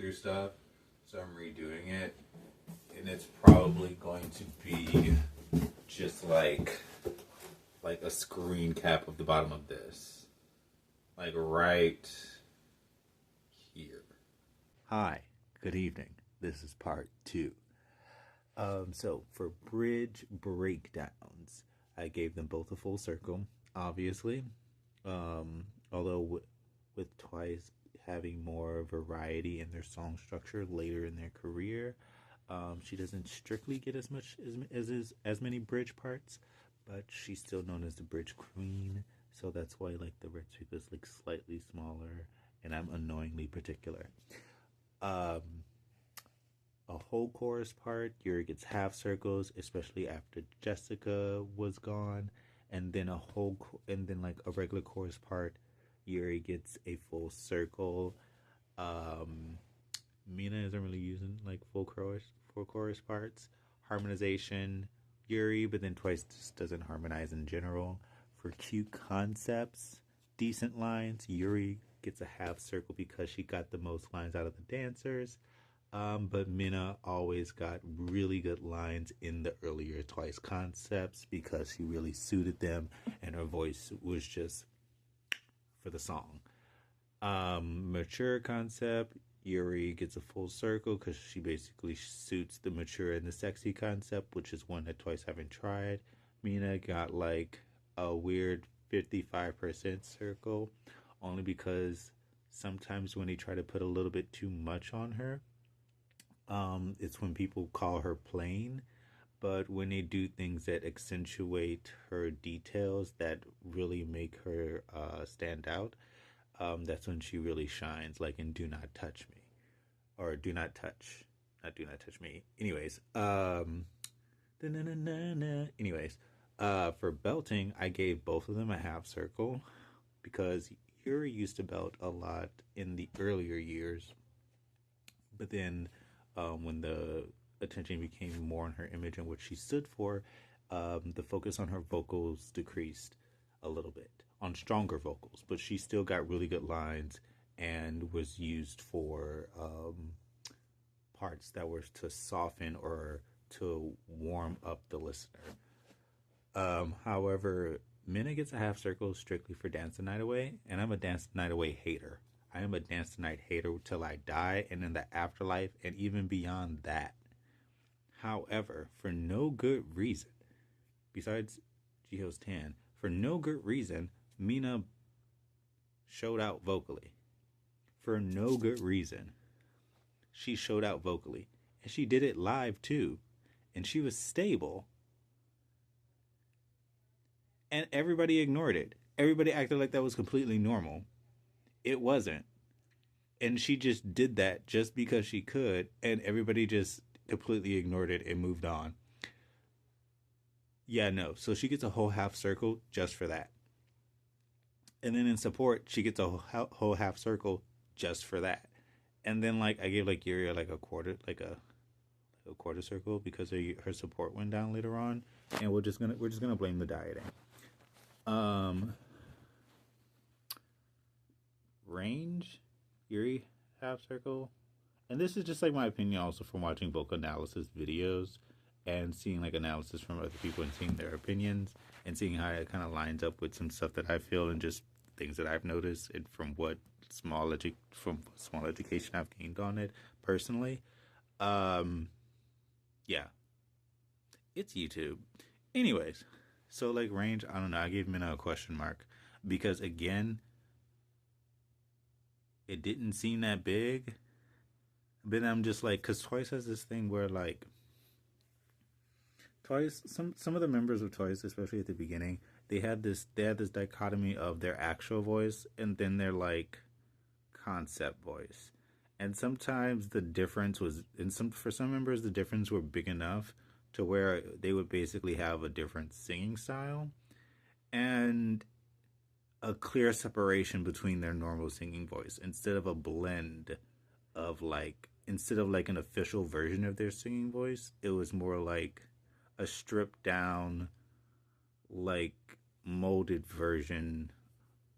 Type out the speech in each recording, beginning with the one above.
through stuff, so I'm redoing it, and it's probably going to be just like a screen cap of the bottom of this, like right here. Hi, good evening. This is part 2. So for bridge breakdowns, I gave them both a full circle, obviously. Although with Twice having more variety in their song structure later in their career, she doesn't strictly get as much as many bridge parts, but she's still known as the bridge queen. So that's why like the red circle is like slightly smaller, and I'm annoyingly particular. A whole chorus part, Yuri gets half circles, especially after Jessica was gone, and then like a regular chorus part, Yuri gets a full circle. Mina isn't really using like full chorus parts. Harmonization, Yuri, but then Twice just doesn't harmonize in general. For cute concepts, decent lines, Yuri gets a half circle because she got the most lines out of the dancers. But Minna always got really good lines in the earlier Twice concepts because she really suited them and her voice was just for the song. Mature concept, Yuri gets a full circle because she basically suits the mature and the sexy concept, which is one that Twice haven't tried. Minna got like a weird 55% circle, only because sometimes when they try to put a little bit too much on her, it's when people call her plain, but when they do things that accentuate her details that really make her stand out, that's when she really shines, like in Do Not Touch Me, or Do Not Touch, not Do Not Touch Me. Anyways, for belting, I gave both of them a half circle because Yuri used to belt a lot in the earlier years, but then when the attention became more on her image and what she stood for, the focus on her vocals decreased a little bit, on stronger vocals, but she still got really good lines and was used for parts that were to soften or to warm up the listener. However, Minna gets a half circle strictly for Dance the Night Away, and I'm a Dance the Night Away hater. I am a Dance the Night hater till I die and in the afterlife and even beyond that. However, for no good reason, besides Jiho's tan, for no good reason, Mina showed out vocally. For no good reason, she showed out vocally. And she did it live too. And she was stable. And everybody ignored it. Everybody acted like that was completely normal. It wasn't. And she just did that just because she could, and everybody just completely ignored it and moved on. Yeah, no. So she gets a whole half circle just for that. And then in support, she gets a whole half circle just for that. And then like I gave like Yuri like a quarter circle because her support went down later on, and we're just gonna blame the dieting. Range, Yuri half circle, and this is just like my opinion also from watching vocal analysis videos and seeing like analysis from other people and seeing their opinions and seeing how it kind of lines up with some stuff that I feel and just things that I've noticed and from what small education I've gained on it personally. Yeah, it's YouTube. Anyways, so like range, I don't know, I gave Minna a question mark because again, it didn't seem that big. But I'm just like, because Twice has this thing where like Twice, some of the members of Twice, especially at the beginning, they had this dichotomy of their actual voice and then their like concept voice. And sometimes the difference was for some members the difference were big enough to where they would basically have a different singing style and a clear separation between their normal singing voice instead of a blend of like, instead of like an official version of their singing voice, it was more like a stripped down, like molded version.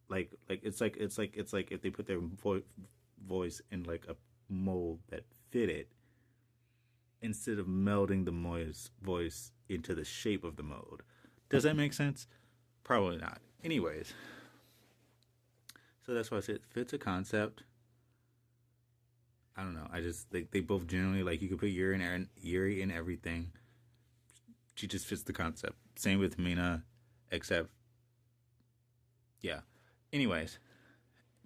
Like it's like if they put their voice in like mold that fit it instead of melding the voice into the shape of the mold. Does that make sense? Probably not. Anyways, so that's why I said it fits a concept. I don't know. I just they both generally like you could put Yuri in everything. She just fits the concept. Same with Mina, except yeah. Anyways,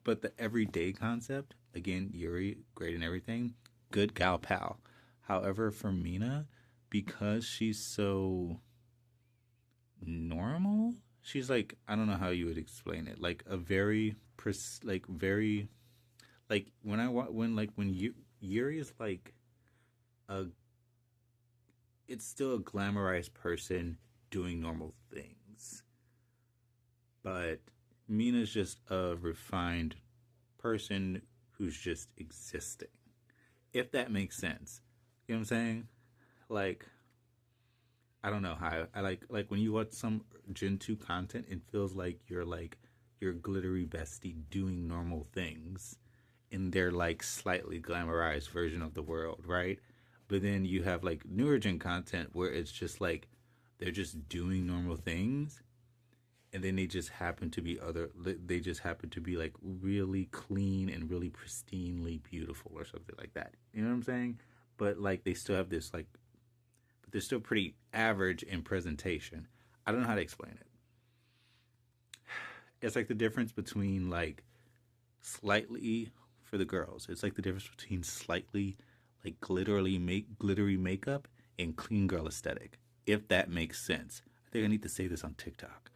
but the everyday concept again, Yuri great in everything. Good gal pal. However, for Mina, because she's so normal, she's like I don't know how you would explain it. Like a very like very like when Yuri is like a it's still a glamorized person doing normal things, but Mina's just a refined person who's just existing. If that makes sense, you know what I'm saying? Like I don't know how I like when you watch some Gen 2 content, it feels like you're your glittery bestie doing normal things in their like slightly glamorized version of the world, right? But then you have like newer gen content where it's just like they're just doing normal things and then they just happen to be like really clean and really pristinely beautiful or something like that. You know what I'm saying? But like they still have this like but they're still pretty average in presentation. I don't know how to explain it. It's like the difference between like slightly for the girls. It's like the difference between slightly like glittery makeup and clean girl aesthetic. If that makes sense. I think I need to say this on TikTok.